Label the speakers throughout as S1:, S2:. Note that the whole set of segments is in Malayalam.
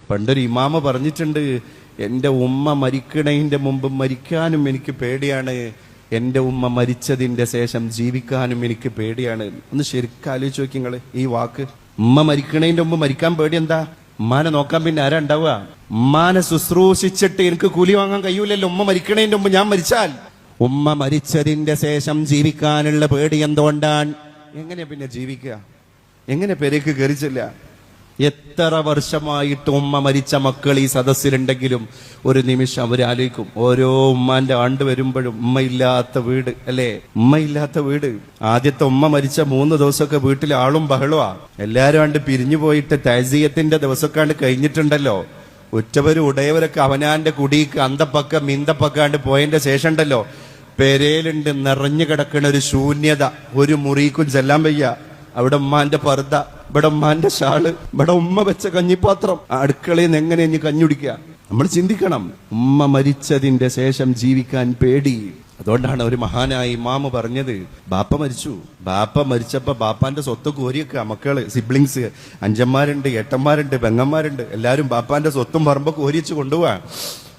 S1: പണ്ടൊരു ഇമാമ പറഞ്ഞിട്ടുണ്ട്, എൻ്റെ ഉമ്മ മരിക്കണതിൻ്റെ മുമ്പ് മരിക്കാനും എനിക്ക് പേടിയാണ്, എൻ്റെ ഉമ്മ മരിച്ചതിൻ്റെ ശേഷം ജീവിക്കാനും എനിക്ക് പേടിയാണ്. ഒന്ന് ശരിക്കും ആലോചിച്ച് നോക്കി നിങ്ങൾ ഈ വാക്ക്. ഉമ്മ മരിക്കണതിൻ്റെ മുമ്പ് മരിക്കാൻ പേടി എന്താ? ഉമ്മാനെ നോക്കാൻ പിന്നെ ആരാ ഉണ്ടാവുക? ഉമ്മാനെ ശുശ്രൂഷിച്ചിട്ട് എനിക്ക് കൂലി വാങ്ങാൻ കഴിയൂലല്ലോ. ഉമ്മ മരിക്കണതിൻ്റെ മുമ്പ് ഞാൻ മരിച്ചാൽ. ഉമ്മ മരിച്ചതിന്റെ ശേഷം ജീവിക്കാനുള്ള പേടി എന്തുകൊണ്ടാണ്? എങ്ങനെ പിന്നെ ജീവിക്കുക? എങ്ങനെ പെരേക്ക് കയറിച്ചില്ല? എത്ര വർഷമായിട്ട് ഉമ്മ മരിച്ച മക്കൾ ഈ സദസ്സിലുണ്ടെങ്കിലും ഒരു നിമിഷം അവരാലോചിക്കും, ഓരോ ഉമ്മാന്റെ ആണ്ട് വരുമ്പോഴും ഉമ്മയില്ലാത്ത വീട് അല്ലേ? ഉമ്മയില്ലാത്ത വീട്. ആദ്യത്തെ ഉമ്മ മരിച്ച 3 ദിവസമൊക്കെ വീട്ടിൽ ആളും ബഹളവാ. എല്ലാരും ആണ്ട് പിരിഞ്ഞു പോയിട്ട് തഅസിയത്തിന്റെ ദിവസമൊക്കെ കഴിഞ്ഞിട്ടുണ്ടല്ലോ. ഉറ്റവരും ഉടയവരൊക്കെ അവനാന്റെ കുടിക്ക് അന്തപ്പക്കം മിന്തപ്പക്കാണ്ട് പോയതിന്റെ ശേഷം ഉണ്ടല്ലോ, പെരേലുണ്ട് നിറഞ്ഞു കിടക്കണ ഒരു ശൂന്യത. ഒരു മുറിക്കും ചെല്ലാൻ വയ്യ. അവിടെ ഉമ്മാന്റെ പർദ്ദ, ഇവിടെ ഉമ്മാന്റെ ഷാള്, ഇവിടെ ഉമ്മ വെച്ച കഞ്ഞിപ്പാത്രം. അടുക്കളയിൽ നിന്ന് എങ്ങനെ ഇനി കഞ്ഞുടിക്കുക? നമ്മൾ ചിന്തിക്കണം. ഉമ്മ മരിച്ചതിന്റെ ശേഷം ജീവിക്കാൻ പേടി. അതുകൊണ്ടാണ് ഒരു മഹാനായ ഇമാമ് പറഞ്ഞത്, ബാപ്പ മരിച്ചു. ബാപ്പ മരിച്ചപ്പോ ബാപ്പാന്റെ സ്വത്ത് കോരിയൊക്കെ മക്കള്, സിബ്ലിങ്സ്, അഞ്ചന്മാരുണ്ട്, ഏട്ടന്മാരുണ്ട്, പെങ്ങന്മാരുണ്ട്, എല്ലാരും ബാപ്പാന്റെ സ്വത്തും പറമ്പൊക്കെ കോരിച്ച് കൊണ്ടുപോവാ.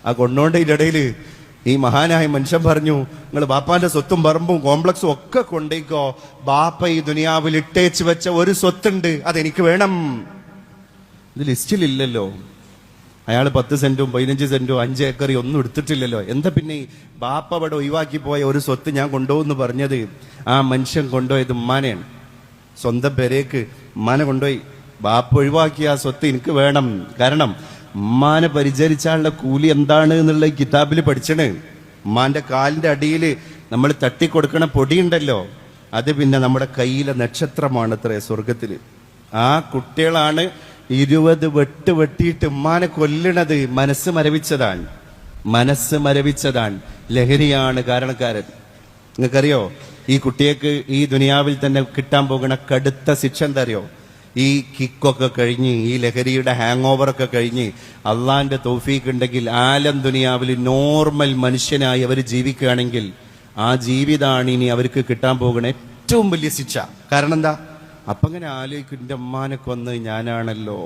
S1: ആ കൊണ്ടോണ്ടതിന്റെ ഇടയില് ഈ മഹാനായ മനുഷ്യൻ പറഞ്ഞു, നിങ്ങൾ ബാപ്പാന്റെ സ്വത്തും പറമ്പും കോംപ്ലക്സും ഒക്കെ കൊണ്ടേക്കോ, ബാപ്പ ഈ ദുനിയാവിൽ ഇട്ടേച്ച് വെച്ച ഒരു സ്വത്തുണ്ട്, അതെനിക്ക് വേണം. ഇത് ലിസ്റ്റിലില്ലല്ലോ. അയാൾ 10 സെന്റും 15 സെന്റും 5 ഏക്കറി ഒന്നും എടുത്തിട്ടില്ലല്ലോ. എന്താ പിന്നെ ബാപ്പ അവിടെ ഒഴിവാക്കി പോയ ഒരു സ്വത്ത് ഞാൻ കൊണ്ടുപോകുന്നു പറഞ്ഞത്? ആ മനുഷ്യൻ കൊണ്ടുപോയത് ഉമ്മാനെയാണ്. സ്വന്തം പെരേക്ക് ഉമ്മാനെ കൊണ്ടുപോയി. ബാപ്പ ഒഴിവാക്കിയ ആ സ്വത്ത് എനിക്ക് വേണം. കാരണം ഉമ്മാനെ പരിചരിച്ചാലുള്ള കൂലി എന്താണ് എന്നുള്ള കിതാബിൽ പഠിച്ചണ്. ഉമ്മാന്റെ കാലിന്റെ അടിയിൽ നമ്മൾ തട്ടിക്കൊടുക്കണ പൊടിയുണ്ടല്ലോ, അത് പിന്നെ നമ്മുടെ കയ്യിലെ നക്ഷത്രമാണ് അത്രേ സ്വർഗത്തില്. ആ കുട്ടികളാണ് 20 വെട്ട് വെട്ടിയിട്ട് ഉമ്മാനെ കൊല്ലണത്. മനസ്സ് മരവിച്ചതാണ്. മനസ്സ് മരവിച്ചതാണ്. ലഹരിയാണ് കാരണക്കാരൻ. നിങ്ങൾക്കറിയോ ഈ കുട്ടിയേക്ക് ഈ ദുനിയാവിൽ തന്നെ കിട്ടാൻ പോകുന്ന കടുത്ത ശിക്ഷ എന്താ അറിയോ? ഈ കിക്കൊക്കെ കഴിഞ്ഞ്, ഈ ലഹരിയുടെ ഹാങ് ഓവറൊക്കെ കഴിഞ്ഞ് അള്ളാന്റെ തൗഫീഖ് ഉണ്ടെങ്കിൽ ആലം ദുനിയാവിൽ നോർമൽ മനുഷ്യനായി അവർ ജീവിക്കുകയാണെങ്കിൽ ആ ജീവിതമാണ് ഇനി അവർക്ക് കിട്ടാൻ പോകുന്ന ഏറ്റവും വലിയ ശിക്ഷ. കാരണം എന്താ? അപ്പൊ അങ്ങനെ ആലോചിക്കും, എൻ്റെ ഉമ്മാനെ കൊന്ന് ഞാനാണല്ലോ.